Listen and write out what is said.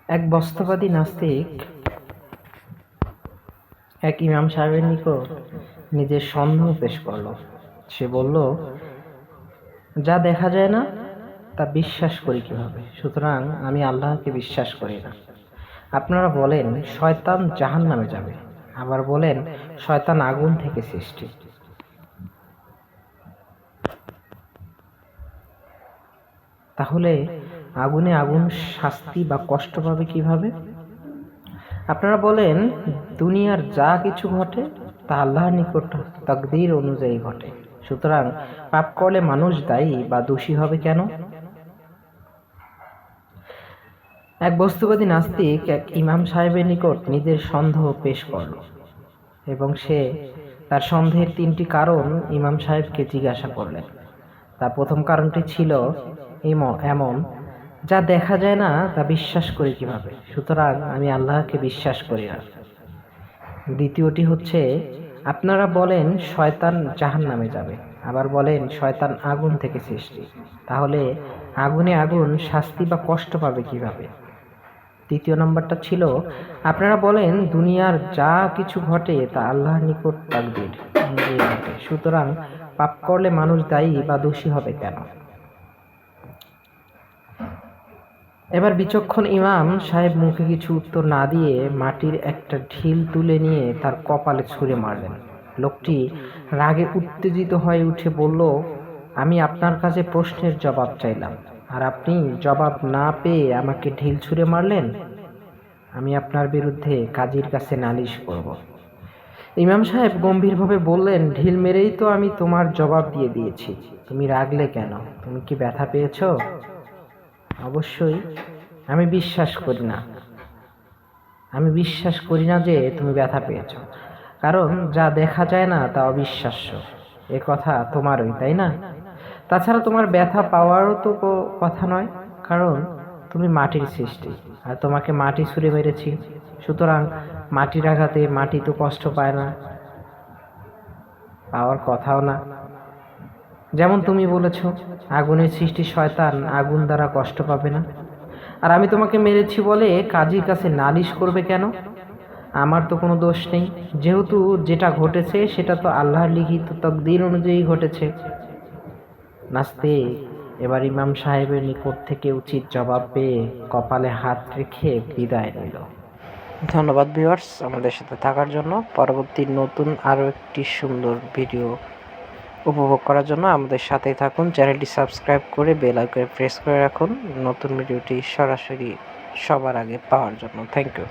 এক বস্তুবাদী নাস্তিক এক ইমাম সাহেবের নিকট নিজের সন্দেহ পেশ করল। সে বলল, যা দেখা যায় না তা বিশ্বাস করি কিভাবে? সুতরাং আমি আল্লাহকে বিশ্বাস করি না। আপনারা বলেন শয়তান জাহান্নামে যাবে, আবার বলেন শয়তান আগুন থেকে সৃষ্টি। তাহলে আগুনে আগুন শাস্তি বা কষ্ট পাবে কিভাবে? আপনারা বলেন দুনিয়ার যা কিছু ঘটে তা আল্লাহর নিকট তাকদীর অনুযায়ী ঘটে, সুতরাং পাপ করলে মানুষ দায়ী বা দোষী হবে কেন? এক বস্তুবাদী নাস্তিক এক ইমাম সাহেবের নিকট নিজের সন্দেহ পেশ করল এবং সে তার সন্দেহের 3টি কারণ ইমাম সাহেবকে জিজ্ঞাসা করলেন। তার প্রথম কারণটি ছিল এমন, যা দেখা যায় না তা বিশ্বাস করি কিভাবে? সুতরাং আমি আল্লাহকে বিশ্বাস করি না। দ্বিতীয়টি হচ্ছে, আপনারা বলেন শয়তান জাহান্নামে যাবে, আবার বলেন শয়তান আগুন থেকে সৃষ্টি। তাহলে আগুনে আগুন শাস্তি বা কষ্ট পাবে কিভাবে? তৃতীয় নম্বরটা ছিল, আপনারা বলেন দুনিয়ার যা কিছু ঘটে তা আল্লাহর নিকট তাকদীর অনুযায়ী ঘটে, সুতরাং পাপ করলে মানুষ দায়ী বা দোষী হবে কেন? এবার বিচক্ষণ ইমাম সাহেব মুখে কিছু উত্তর না দিয়ে মাটির একটা ঢিল তুলে নিয়ে তার কপালে ছুঁড়ে মারলেন। লোকটি রাগে উত্তেজিত হয়ে উঠে বলল, আমি আপনার কাছে প্রশ্নের জবাব চাইলাম, আর আপনি জবাব না পেয়ে আমাকে ঢিল ছুঁড়ে মারলেন। আমি আপনার বিরুদ্ধে কাজীর কাছে নালিশ করব। ইমাম সাহেব গম্ভীরভাবে বললেন, ঢিল মেরেই তো আমি তোমার জবাব দিয়ে দিয়েছি, তুমি রাগলে কেন? তুমি কি ব্যথা পেয়েছ? অবশ্যই। আমি বিশ্বাস করি না যে তুমি ব্যথা পেয়েছ, কারণ যা দেখা যায় না তা অবিশ্বাস্য। এ কথা তোমারই, তাই না? তাছাড়া তোমার ব্যথা পাওয়ারও তো কথা নয়, কারণ তুমি মাটির সৃষ্টি, আর তোমাকে মাটি ছুঁড়ে মেরেছি, সুতরাং মাটির আঘাতে মাটি তো কষ্ট পায় না, পাওয়ার কথাও না। যেমন তুমি বলেছ আগুনের সৃষ্টি শয়তান, আগুন দ্বারা কষ্ট পাবে না। আর আমি তোমাকে মেরেছি বলে কাজীর কাছে নালিশ করবে কেন? আমার তো কোনো দোষ নেই, যেহেতু যেটা ঘটেছে সেটা তো আল্লাহর লিখিত তাকদীর অনুযায়ী ঘটেছে। নাস্তিক এবার ইমাম সাহেবের নিকট থেকে উচিত জবাব পেয়ে কপালে হাত রেখে বিদায় নিল। ধন্যবাদ ভিউয়ার্স আমাদের সাথে থাকার জন্য। পরবর্তী নতুন আরও একটি সুন্দর ভিডিও উপভোগ করার জন্য আমাদের সাথেই থাকুন। চ্যানেলটি সাবস্ক্রাইব করে বেল আইকনে প্রেস করে রাখুন নতুন ভিডিওটি সরাসরি সবার আগে পাওয়ার জন্য। Thank you.